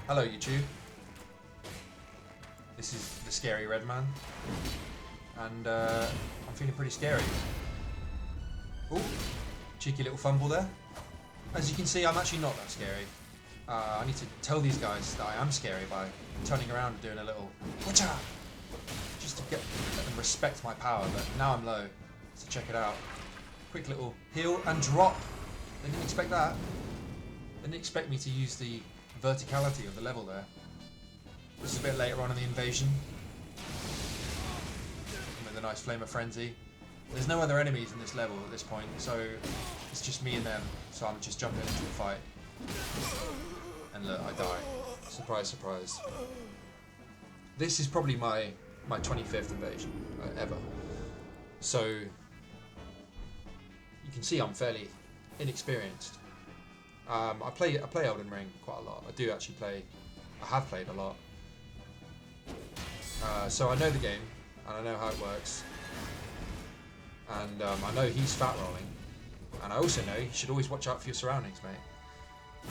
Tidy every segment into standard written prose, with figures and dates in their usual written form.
Hello YouTube. This is the scary red man. And I'm feeling pretty scary. Ooh, cheeky little fumble there. As you can see, I'm actually not that scary. I need to tell these guys that I am scary by turning around and doing a little whatcha, just to let them respect my power, but now I'm low, so check it out. Quick little heal and drop. They didn't expect that. They didn't expect me to use the verticality of the level there. This is a bit later on in the invasion. With a nice flame of frenzy. There's no other enemies in this level at this point, so it's just me and them, so I'm just jumping into the fight. And look, I die. Surprise, surprise. This is probably my 25th invasion ever. So you can see I'm fairly inexperienced. I play Elden Ring quite a lot. I have played a lot. So I know the game, and I know how it works. And I know he's fat rolling. And I also know you should always watch out for your surroundings, mate.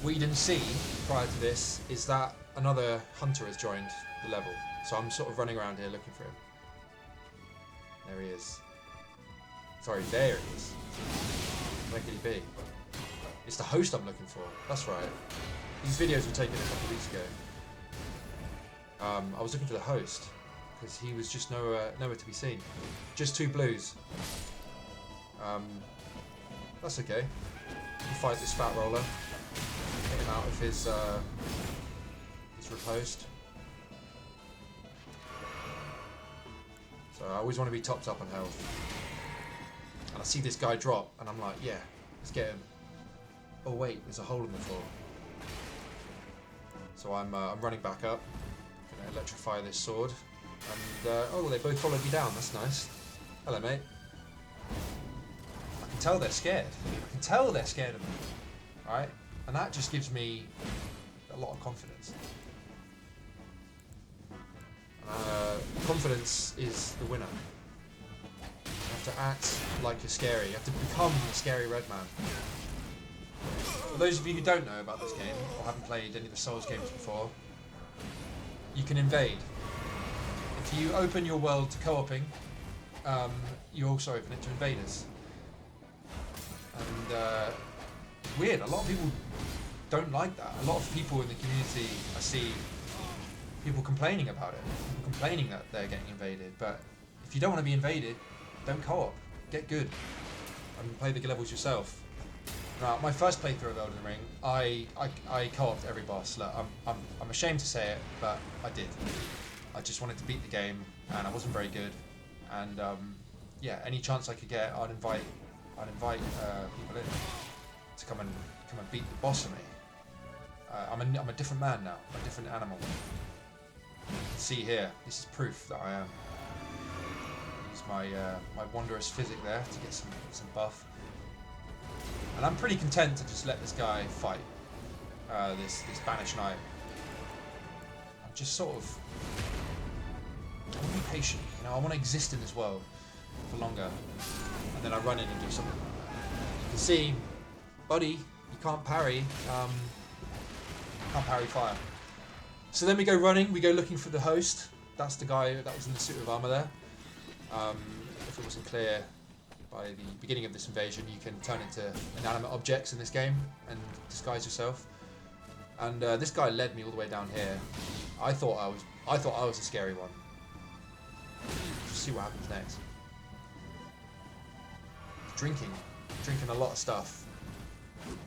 What you didn't see prior to this is that another hunter has joined the level. So I'm sort of running around here looking for him. There he is. Sorry, there he is. Where could he be? It's the host I'm looking for. That's right. These videos were taken a couple of weeks ago. I was looking for the host because he was just nowhere to be seen. Just two blues. That's okay. We'll fight this fat roller. Get him out of his riposte. So I always want to be topped up on health. And I see this guy drop, and I'm like, yeah, let's get him. Oh wait, there's a hole in the floor. So I'm running back up. Gonna electrify this sword. And oh, they both followed me down. That's nice. Hello, mate. I can tell they're scared. I can tell they're scared of me. Right? And that just gives me a lot of confidence. Confidence is the winner. You have to act like you're scary. You have to become the scary red man. For those of you who don't know about this game, or haven't played any of the Souls games before, you can invade. If you open your world to co-oping, you also open it to invaders. And it's weird, a lot of people don't like that. A lot of people in the community, I see people complaining about it. People complaining that they're getting invaded. But if you don't want to be invaded, don't co-op. Get good. And play the levels yourself. Now, my first playthrough of Elden Ring, I co-opted every boss. Look, I'm ashamed to say it, but I did. I just wanted to beat the game, and I wasn't very good. And yeah, any chance I could get, I'd invite people in to come and beat the boss for me. I'm a different man now. I'm a different animal. You can see here, this is proof that I am. Use my wondrous physic there to get some buff. And I'm pretty content to just let this guy fight, this banished knight. I'm just sort of, I want to be patient, you know, I want to exist in this world for longer. And then I run in and do something. You can see, buddy, you can't parry fire. So then we go running, we go looking for the host. That's the guy that was in the suit of armor there. If it wasn't clear, by the beginning of this invasion, you can turn into inanimate objects in this game and disguise yourself. And this guy led me all the way down here. I thought I was a scary one. Just see what happens next. Drinking a lot of stuff,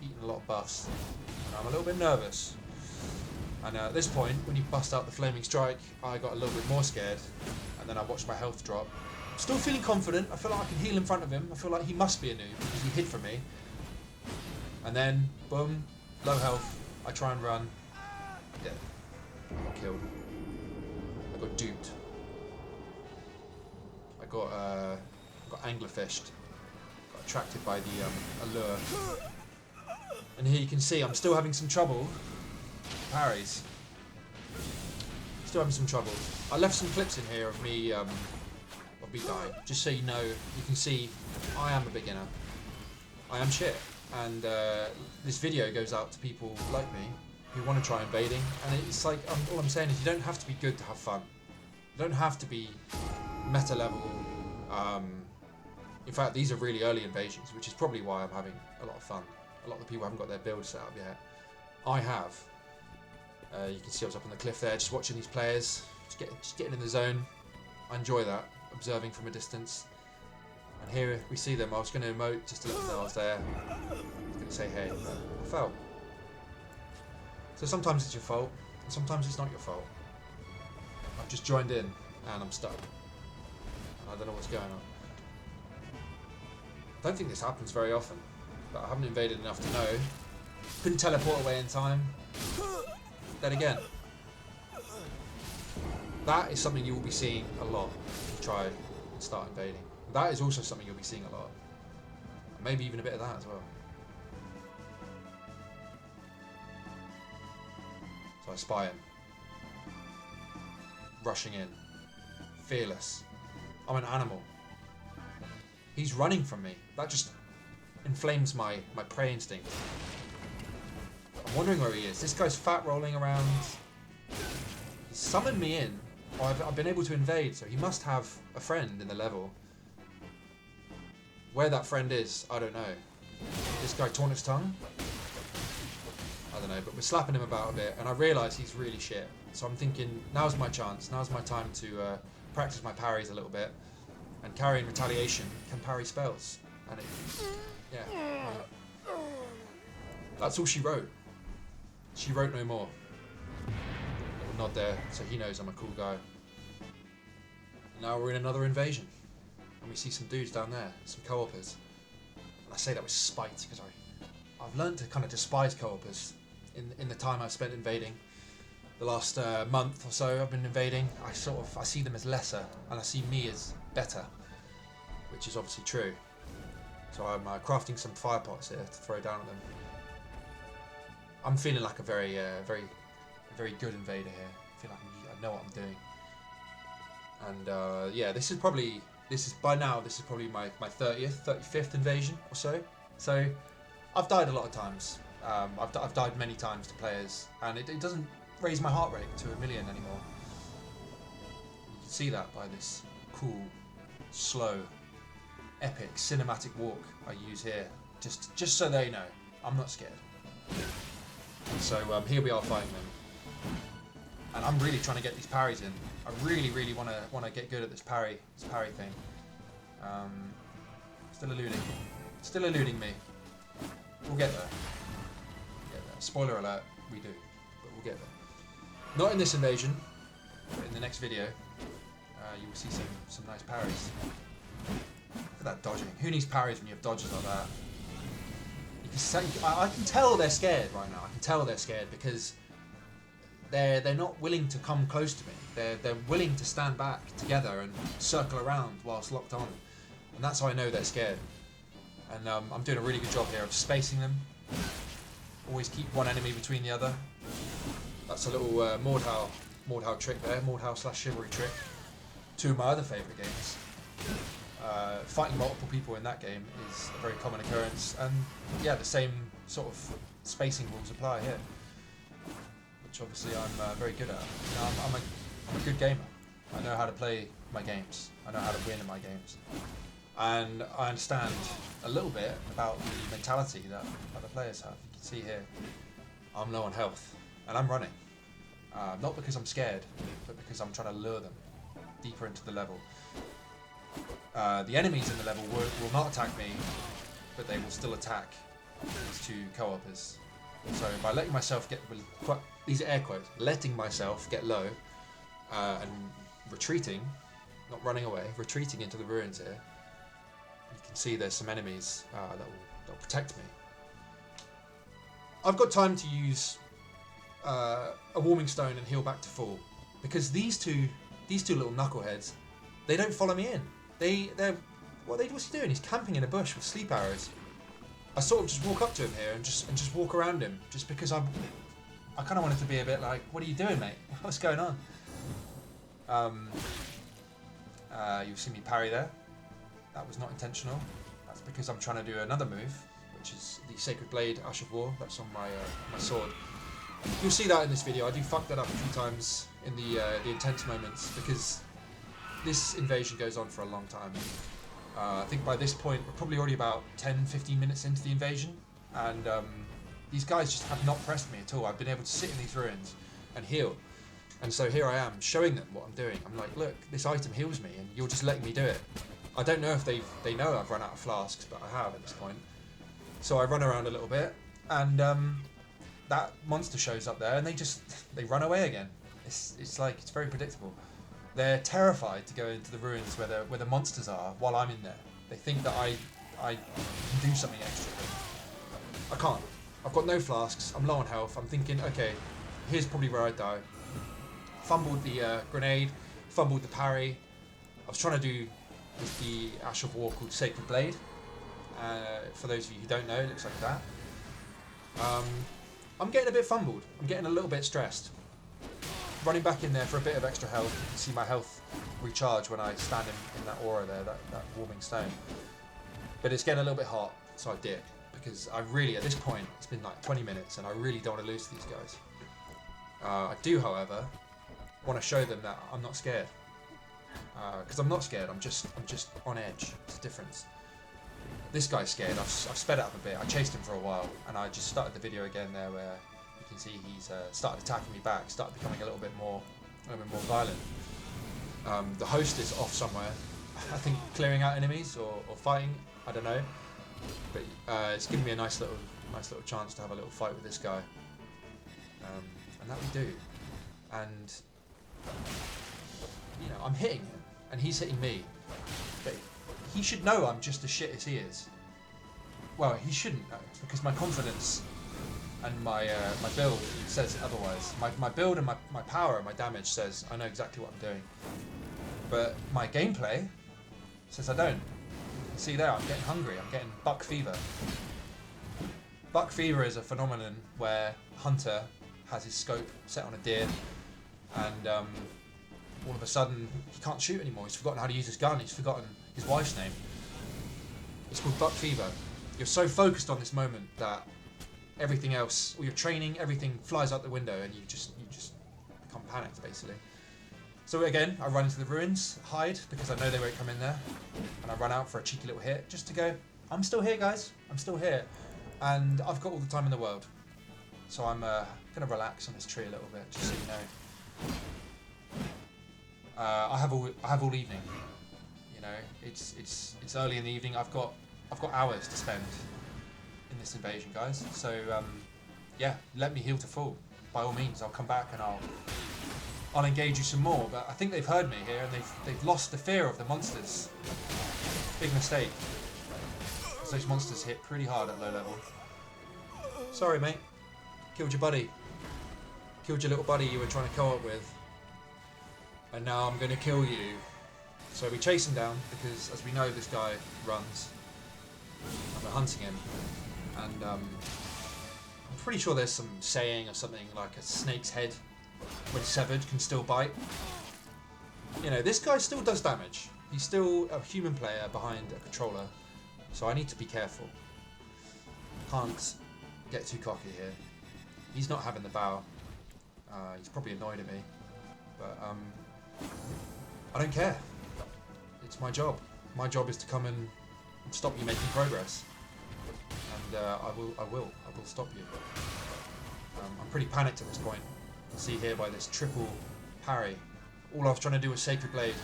eating a lot of buffs. And I'm a little bit nervous. And at this point, when you bust out the flaming strike, I got a little bit more scared, and then I watched my health drop. Still feeling confident. I feel like I can heal in front of him. I feel like he must be a noob because he hid from me. And then, boom, low health. I try and run. Dead. I got killed. I got duped. I got anglerfished. Got attracted by the allure. And here you can see I'm still having some trouble. Parries. Still having some trouble. I left some clips in here of me dying, just so you know. You can see I am a beginner. I am shit. And this video goes out to people like me who want to try invading, and it's like, all I'm saying is you don't have to be good to have fun. You don't have to be meta level. In fact, these are really early invasions, which is probably why I'm having a lot of fun. A lot of the people haven't got their build set up yet. I have. You can see I was up on the cliff there, just watching these players, just getting in the zone. I enjoy that, observing from a distance. And here we see them. I was going to emote just to let them know I was there. I was going to say hey, but I fell. So sometimes it's your fault, and sometimes it's not your fault. I've just joined in, and I'm stuck. I don't know what's going on. I don't think this happens very often, but I haven't invaded enough to know. Couldn't teleport away in time. Then again, that is something you will be seeing a lot if you try and start invading. That is also something you'll be seeing a lot. Maybe even a bit of that as well. So I spy him. Rushing in. Fearless. I'm an animal. He's running from me. That just inflames my prey instinct. I'm wondering where he is. This guy's fat rolling around. He summoned me in. Oh, I've been able to invade, so he must have a friend in the level. Where that friend is, I don't know. This guy torn his tongue? I don't know, but we're slapping him about a bit, and I realise he's really shit. So I'm thinking, now's my chance. Now's my time to practice my parries a little bit. And Carry in Retaliation can parry spells. And it, yeah. That's all she wrote. She wrote no more. Little nod there, so he knows I'm a cool guy. Now we're in another invasion. And we see some dudes down there, some co-opers. And I say that with spite, because I've learned to kind of despise co-opers in the time I've spent invading. The last month or so I've been invading, I see them as lesser, and I see me as better, which is obviously true. So I'm crafting some fire pots here to throw down at them. I'm feeling like a very good invader here. I feel like I know what I'm doing. And yeah, this is probably my 30th, 35th invasion or so. So I've died a lot of times. I've died many times to players, and it doesn't raise my heart rate to 1 million anymore. You can see that by this cool, slow, epic cinematic walk I use here. Just so they know, I'm not scared. So here we are fighting them, and I'm really trying to get these parries in. I really want to get good at this parry thing. Still eluding me. We'll get there. Spoiler alert, we do, but we'll get there. Not in this invasion, but in the next video, you will see some nice parries. Look at that dodging. Who needs parries when you have dodges like that? You can say, I can tell they're scared right now. I can tell they're scared because they're not willing to come close to me. They're willing to stand back together and circle around whilst locked on, and that's how I know they're scared. And I'm doing a really good job here of spacing them. Always keep one enemy between the other. That's a little Mordhau trick there, Mordhau/chivalry trick. Two of my other favourite games. Fighting multiple people in that game is a very common occurrence, and yeah, the same sort of spacing rules apply here, which obviously I'm very good at. You know, I'm a good gamer. I know how to play my games. I know how to win in my games, and I understand a little bit about the mentality that other players have. You can see here, I'm low on health, and I'm running. Not because I'm scared, but because I'm trying to lure them deeper into the level. The enemies in the level will not attack me, but they will still attack these two co-opers. So by letting myself get, these are air quotes, letting myself get low and retreating, not running away, retreating into the ruins here, you can see there's some enemies that will protect me. I've got time to use a warming stone and heal back to full, because these two little knuckleheads, they don't follow me in. What's he doing? He's camping in a bush with sleep arrows. I sort of just walk up to him here and just walk around him, just because I kind of wanted to be a bit like, what are you doing, mate? What's going on? You've seen me parry there. That was not intentional. That's because I'm trying to do another move, which is the Sacred Blade Ash of War. That's on my sword. You'll see that in this video. I do fuck that up a few times in the intense moments because this invasion goes on for a long time. I think by this point we're probably already about 10-15 minutes into the invasion, and these guys just have not pressed me at all. I've been able to sit in these ruins and heal, and so here I am showing them what I'm doing. I'm like, look, this item heals me and you're just letting me do it. I don't know if they know I've run out of flasks, but I have at this point. So I run around a little bit, and that monster shows up there, and they run away again. It's like, it's very predictable. They're terrified to go into the ruins where the monsters are while I'm in there. They think that I can do something extra. I can't. I've got no flasks. I'm low on health. I'm thinking, okay, here's probably where I die. Fumbled the grenade, fumbled the parry. I was trying to do the Ash of War called Sacred Blade. For those of you who don't know, it looks like that. I'm getting a bit fumbled. I'm getting a little bit stressed. Running back in there for a bit of extra health. You can see my health recharge when I stand in that aura there, that warming stone. But it's getting a little bit hot, so I dip. Because I really, at this point, it's been like 20 minutes and I really don't want to lose to these guys. I do, however, want to show them that I'm not scared. Because I'm not scared, I'm just on edge. It's a difference. This guy's scared. I've sped it up a bit. I chased him for a while, and I just started the video again there where you can see he's started attacking me back, started becoming a little bit more violent. The host is off somewhere, I think clearing out enemies or fighting. I don't know, but it's given me a nice little chance to have a little fight with this guy, and that we do. And you know, I'm hitting him, and he's hitting me. But he should know I'm just as shit as he is. Well, he shouldn't know, because my confidence and my build says otherwise. My build and my power and my damage says I know exactly what I'm doing. But my gameplay says I don't. See there, I'm getting hungry, I'm getting buck fever. Buck fever is a phenomenon where a hunter has his scope set on a deer, and all of a sudden he can't shoot anymore. He's forgotten how to use his gun, he's forgotten his wife's name. It's called buck fever. You're so focused on this moment that everything else, all your training, everything flies out the window, and you just become panicked basically. So again, I run into the ruins, hide, because I know they won't come in there, and I run out for a cheeky little hit, just to go, I'm still here guys, I'm still here, and I've got all the time in the world. So I'm going to relax on this tree a little bit, just so you know. I have all evening, you know, it's early in the evening, I've got hours to spend in this invasion, guys, so yeah, let me heal to full, by all means. I'll come back and I'll engage you some more, but I think they've heard me here, and they've lost the fear of the monsters. Big mistake, because those monsters hit pretty hard at low level. Sorry mate, killed your buddy, killed your little buddy you were trying to co-op with, and now I'm going to kill you. So we chase him down, because as we know this guy runs, and we're hunting him, and I'm pretty sure there's some saying or something like a snake's head, when severed, can still bite. You know, this guy still does damage. He's still a human player behind a controller, so I need to be careful. Can't get too cocky here. He's not having the bow. He's probably annoyed at me, but I don't care. It's my job. My job is to come and stop you making progress, and I will stop you. I'm pretty panicked at this point. See here by this triple parry. All I was trying to do was Sacred Blade,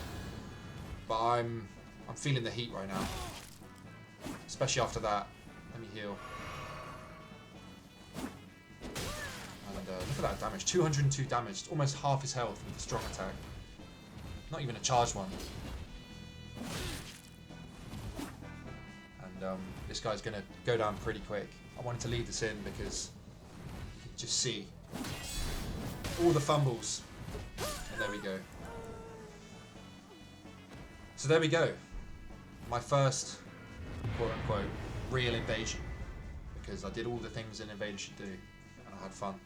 but I'm feeling the heat right now, especially after that. Let me heal. And look at that damage, 202 damage, almost half his health with a strong attack. Not even a charged one. And this guy's gonna go down pretty quick. I wanted to leave this in because you can just see all the fumbles, and there we go. So there we go. My first quote-unquote real invasion, because I did all the things an invader should do, and I had fun.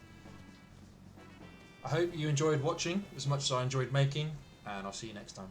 I hope you enjoyed watching as much as I enjoyed making, and I'll see you next time.